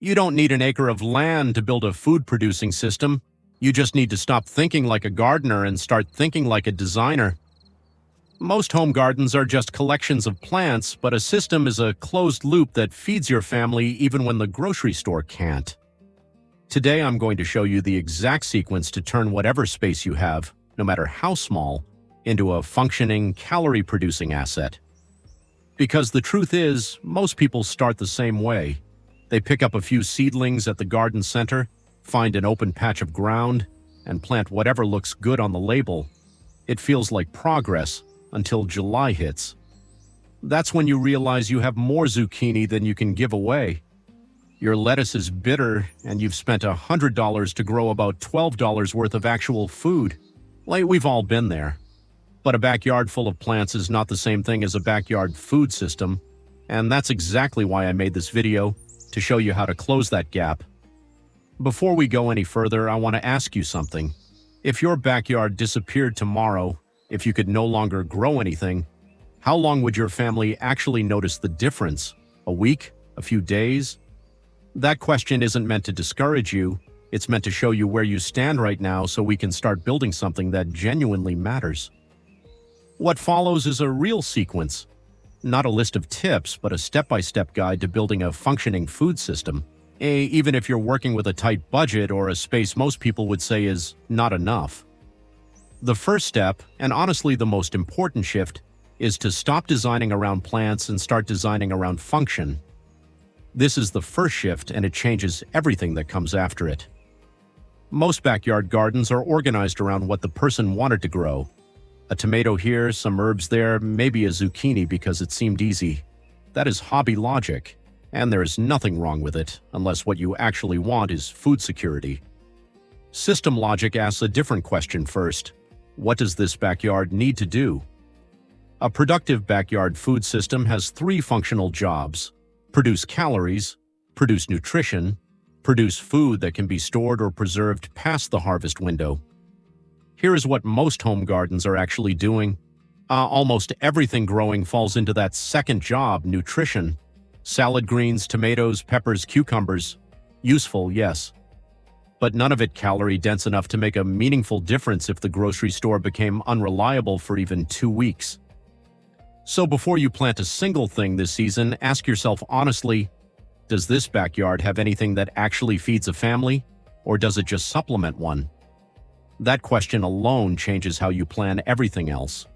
You don't need an acre of land to build a food-producing system. You just need to stop thinking like a gardener and start thinking like a designer. Most home gardens are just collections of plants, but a system is a closed loop that feeds your family even when the grocery store can't. Today, I'm going to show you the exact sequence to turn whatever space you have, no matter how small, into a functioning, calorie-producing asset. Because the truth is, most people start the same way. They pick up a few seedlings at the garden center, find an open patch of ground, and plant whatever looks good on the label. It feels like progress until July hits. That's when you realize you have more zucchini than you can give away. Your lettuce is bitter, and you've spent $100 to grow about $12 worth of actual food. We've all been there. But a backyard full of plants is not the same thing as a backyard food system, and that's exactly why I made this video, to show you how to close that gap. Before we go any further, I want to ask you something. If your backyard disappeared tomorrow, if you could no longer grow anything, how long would your family actually notice the difference? A week? A few days? That question isn't meant to discourage you. It's meant to show you where you stand right now so we can start building something that genuinely matters. What follows is a real sequence. Not a list of tips, but a step-by-step guide to building a functioning food system. Even if you're working with a tight budget or a space most people would say is not enough. The first step, and honestly the most important shift, is to stop designing around plants and start designing around function. This is the first shift, and it changes everything that comes after it. Most backyard gardens are organized around what the person wanted to grow. A tomato here, some herbs there, maybe a zucchini because it seemed easy. That is hobby logic, and there is nothing wrong with it, unless what you actually want is food security. System logic asks a different question first. What does this backyard need to do? A productive backyard food system has three functional jobs: produce calories, produce nutrition, produce food that can be stored or preserved past the harvest window. Here is what most home gardens are actually doing. Almost everything growing falls into that second job, nutrition. Salad greens, tomatoes, peppers, cucumbers. Useful, yes. But none of it calorie-dense enough to make a meaningful difference if the grocery store became unreliable for even 2 weeks. So before you plant a single thing this season, ask yourself honestly, does this backyard have anything that actually feeds a family, or does it just supplement one? That question alone changes how you plan everything else.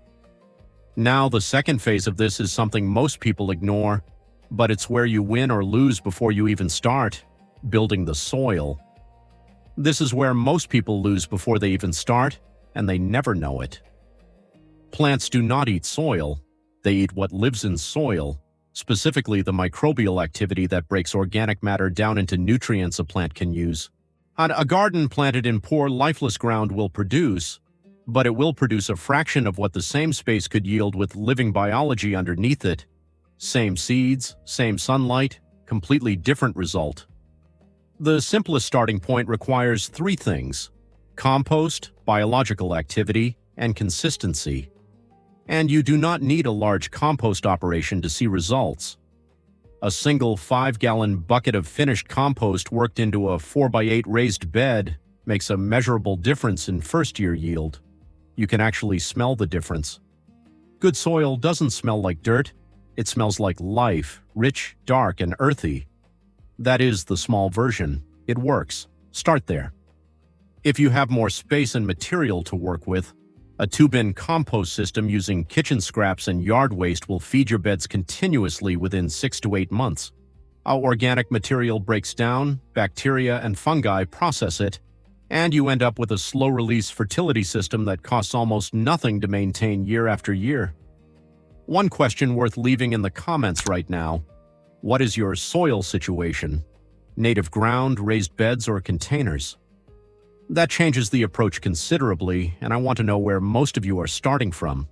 Now, the second phase of this is something most people ignore, but it's where you win or lose before you even start: building the soil. This is where most people lose before they even start, and they never know it. Plants do not eat soil. They eat what lives in soil, specifically the microbial activity that breaks organic matter down into nutrients a plant can use. A garden planted in poor, lifeless ground will produce, but it will produce a fraction of what the same space could yield with living biology underneath it. Same seeds, same sunlight, completely different result. The simplest starting point requires 3 things: compost, biological activity, and consistency. And you do not need a large compost operation to see results. A single 5-gallon bucket of finished compost worked into a 4x8 raised bed makes a measurable difference in first-year yield. You can actually smell the difference. Good soil doesn't smell like dirt. It smells like life, rich, dark, and earthy. That is the small version. It works. Start there. If you have more space and material to work with, a 2-bin compost system using kitchen scraps and yard waste will feed your beds continuously within 6 to 8 months. Our organic material breaks down, bacteria and fungi process it, and you end up with a slow-release fertility system that costs almost nothing to maintain year after year. One question worth leaving in the comments right now: what is your soil situation? Native ground, raised beds, or containers? That changes the approach considerably, and I want to know where most of you are starting from.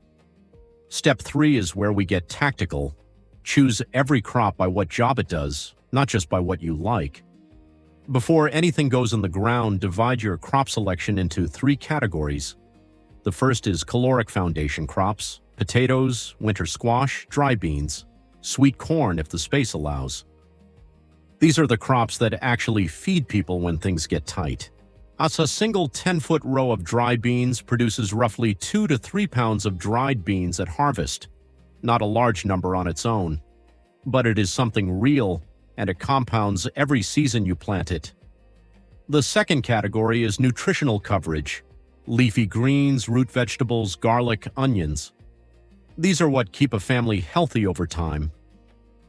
Step 3 is where we get tactical. Choose every crop by what job it does, not just by what you like. Before anything goes in the ground, divide your crop selection into 3 categories. The first is caloric foundation crops: potatoes, winter squash, dry beans, sweet corn if the space allows. These are the crops that actually feed people when things get tight. A single 10-foot row of dry beans produces roughly 2 to 3 pounds of dried beans at harvest. Not a large number on its own, but it is something real, and it compounds every season you plant it. The second category is nutritional coverage: leafy greens, root vegetables, garlic, onions. These are what keep a family healthy over time.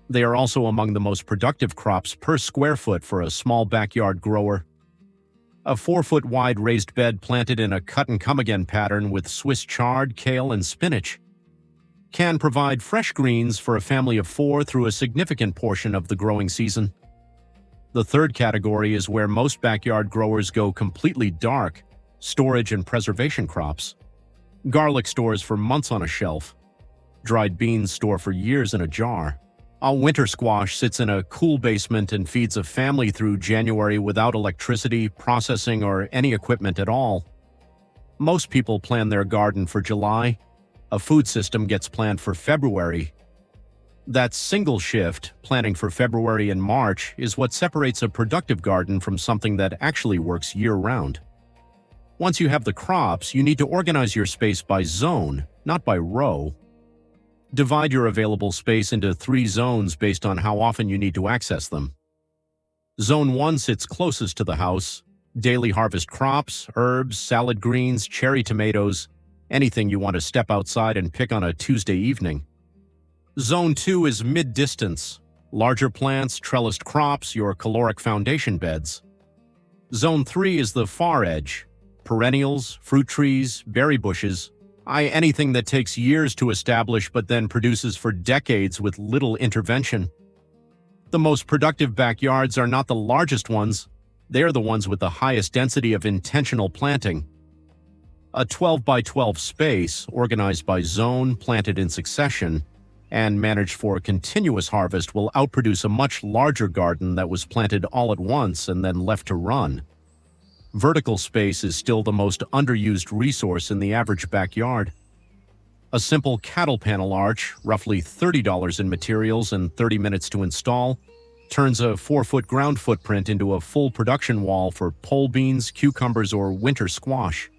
They are also among the most productive crops per square foot for a small backyard grower. A 4-foot wide raised bed planted in a cut-and-come-again pattern with Swiss chard, kale, and spinach can provide fresh greens for a family of 4 through a significant portion of the growing season. The third category is where most backyard growers go completely dark: storage and preservation crops. Garlic stores for months on a shelf. Dried beans store for years in a jar. A winter squash sits in a cool basement and feeds a family through January without electricity, processing, or any equipment at all. Most people plan their garden for July. A food system gets planned for February. That single shift, planning for February and March, is what separates a productive garden from something that actually works year-round. Once you have the crops, you need to organize your space by zone, not by row. Divide your available space into 3 zones based on how often you need to access them. Zone 1 sits closest to the house: daily harvest crops, herbs, salad greens, cherry tomatoes, anything you want to step outside and pick on a Tuesday evening. Zone 2 is mid-distance: larger plants, trellised crops, your caloric foundation beds. Zone 3 is the far edge: perennials, fruit trees, berry bushes, anything that takes years to establish but then produces for decades with little intervention. The most productive backyards are not the largest ones, they are the ones with the highest density of intentional planting. A 12 by 12 space, organized by zone, planted in succession, and managed for continuous harvest will outproduce a much larger garden that was planted all at once and then left to run. Vertical space is still the most underused resource in the average backyard. A simple cattle panel arch, roughly $30 in materials and 30 minutes to install, turns a 4-foot ground footprint into a full production wall for pole beans, cucumbers, or winter squash.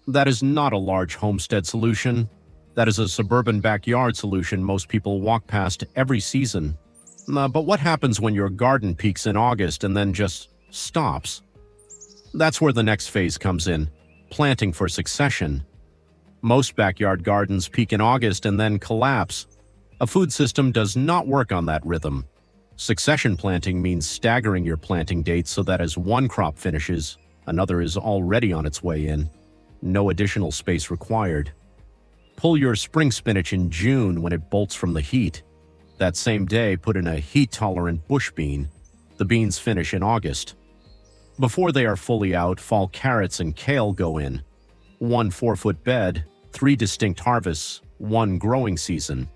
That is not a large homestead solution. That is a suburban backyard solution most people walk past every season. But what happens when your garden peaks in August and then just stops? That's where the next phase comes in: planting for succession. Most backyard gardens peak in August and then collapse. A food system does not work on that rhythm. Succession planting means staggering your planting dates so that as one crop finishes, another is already on its way in. No additional space required. Pull your spring spinach in June when it bolts from the heat. That same day, put in a heat-tolerant bush bean. The beans finish in August. Before they are fully out, fall carrots and kale go in. 1 4-foot bed, 3 distinct harvests, 1 growing season.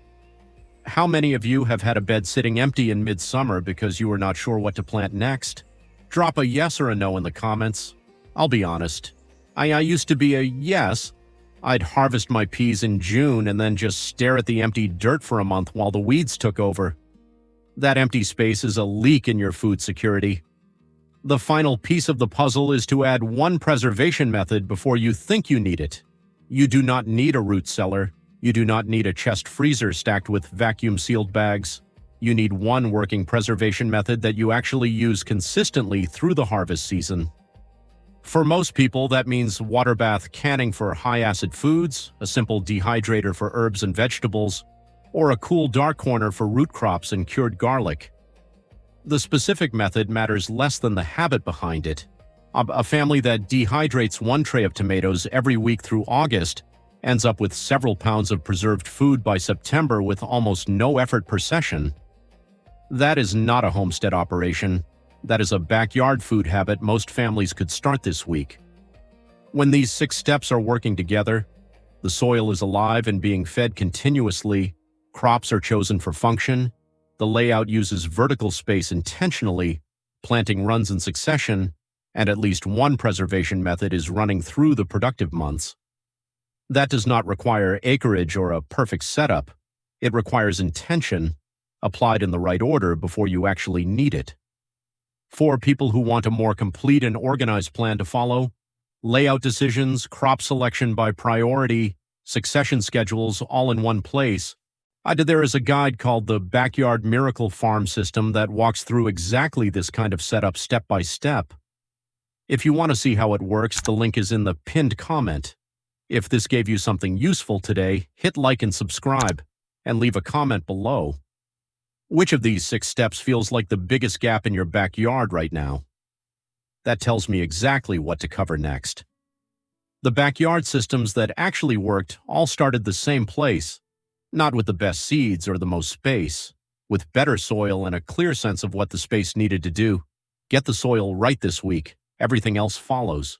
How many of you have had a bed sitting empty in midsummer because you were not sure what to plant next? Drop a yes or a no in the comments. I'll be honest. I used to be a yes. I'd harvest my peas in June and then just stare at the empty dirt for a month while the weeds took over. That empty space is a leak in your food security. The final piece of the puzzle is to add 1 preservation method before you think you need it. You do not need a root cellar. You do not need a chest freezer stacked with vacuum-sealed bags. You need 1 working preservation method that you actually use consistently through the harvest season. For most people, that means water bath canning for high-acid foods, a simple dehydrator for herbs and vegetables, or a cool dark corner for root crops and cured garlic. The specific method matters less than the habit behind it. A family that dehydrates 1 tray of tomatoes every week through August ends up with several pounds of preserved food by September with almost no effort per session. That is not a homestead operation. That is a backyard food habit most families could start this week. When these 6 steps are working together, the soil is alive and being fed continuously, crops are chosen for function, the layout uses vertical space intentionally, planting runs in succession, and at least 1 preservation method is running through the productive months. That does not require acreage or a perfect setup. It requires intention, applied in the right order before you actually need it. For people who want a more complete and organized plan to follow, layout decisions, crop selection by priority, succession schedules all in one place, there is a guide called the Backyard Miracle Farm System that walks through exactly this kind of setup step by step. If you want to see how it works, the link is in the pinned comment. If this gave you something useful today, hit like and subscribe, and leave a comment below. Which of these 6 steps feels like the biggest gap in your backyard right now? That tells me exactly what to cover next. The backyard systems that actually worked all started the same place, not with the best seeds or the most space, with better soil and a clear sense of what the space needed to do. Get the soil right this week. Everything else follows.